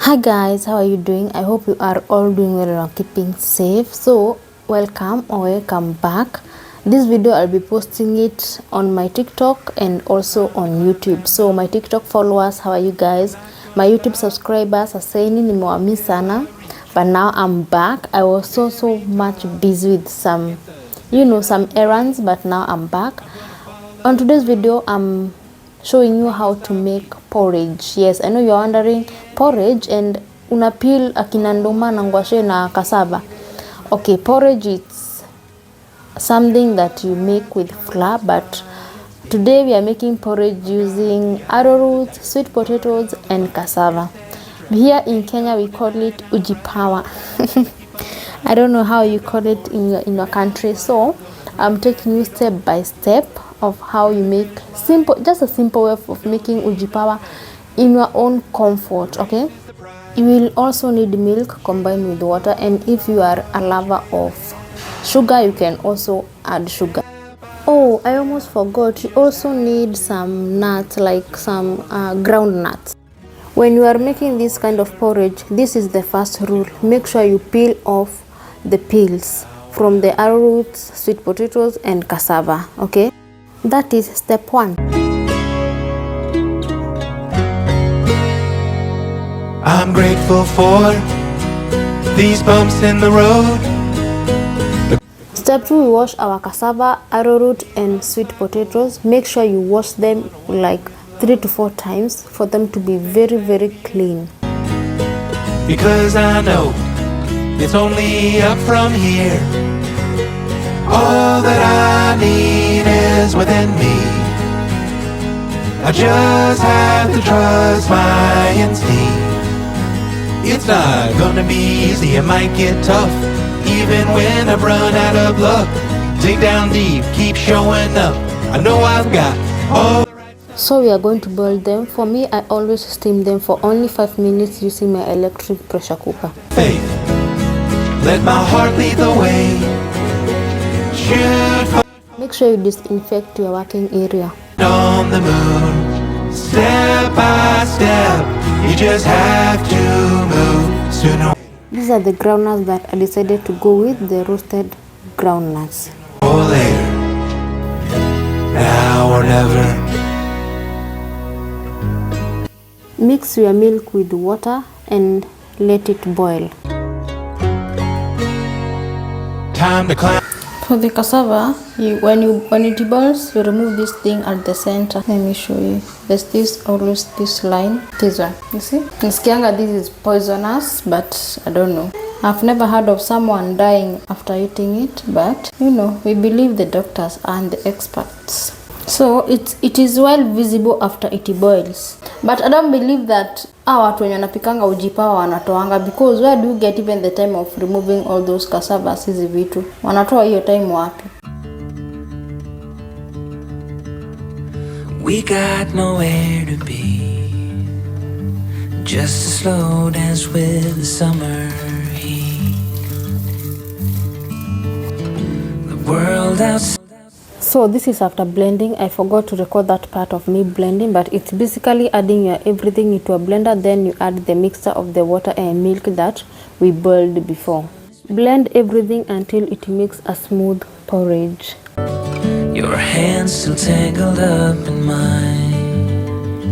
Hi guys, how are you doing? I hope you are all doing well and are keeping safe. So welcome back. This video I'll be posting it on my TikTok and also on YouTube. So my TikTok followers, how are you guys? My YouTube subscribers are saying nimewamiss sana, but now I'm back. I was so much busy with some errands, but now I'm back. On today's video I'm showing you how to make porridge. Yes, I know you're wondering, porridge and una peel akina nduma na ngwashe na cassava. Okay, porridge it's something that you make with flour, but today we are making porridge using arrowroot, sweet potatoes and cassava. Here in Kenya we call it Ujipower. I don't know how you call it in your country, so I'm taking you step by step of how you make just a simple way of making Ujipower in your own comfort. Okay, you will also need milk combined with water, and if you are a lover of sugar you can also add sugar. Oh, I almost forgot, you also need some nuts, like some ground nuts. When you are making this kind of porridge, this is the first rule: make sure you peel off the peels from the arrowroots, sweet potatoes and cassava. Okay, that is step 1. I'm grateful for these bumps in the road. Step 2, we wash our cassava, arrowroot and sweet potatoes. Make sure you wash them like 3 to 4 times for them to be very clean. Because I know it's only up from here. All that I need is within me. I just have to trust my instinct. It's not gonna be easy, it might get tough. Even when I've run out of luck, dig down deep, keep showing up. I know I've got all. So we are going to boil them. For me, I always steam them for only 5 minutes using my electric pressure cooker. Faith, let my heart lead the way. Make sure you disinfect your working area. On the moon, step by step, you just have to move sooner. These are the groundnuts that I decided to go with, the roasted groundnuts. Or later, now or never. Mix your milk with water and let it boil. Time to climb. For the cassava, when it boils, you remove this thing at the center. Let me show you. There's always this line. This one, you see? Nisikianga this is poisonous, but I don't know. I've never heard of someone dying after eating it, but we believe the doctors and the experts. So it is well visible after it boils. But I don't believe that watu wenye wanapikanga Ujipower wanatoanga, because where do you get even the time of removing all those cassavas? Hizi vitu wanatoa hiyo time wapi? We got nowhere to be, just a slow dance with the summer heat. The world outside. So this is after blending. I forgot to record that part of me blending, but it's basically adding your everything into a blender, then you add the mixture of the water and milk that we boiled before. Blend everything until it makes a smooth porridge. Your hands still tangled up in mine.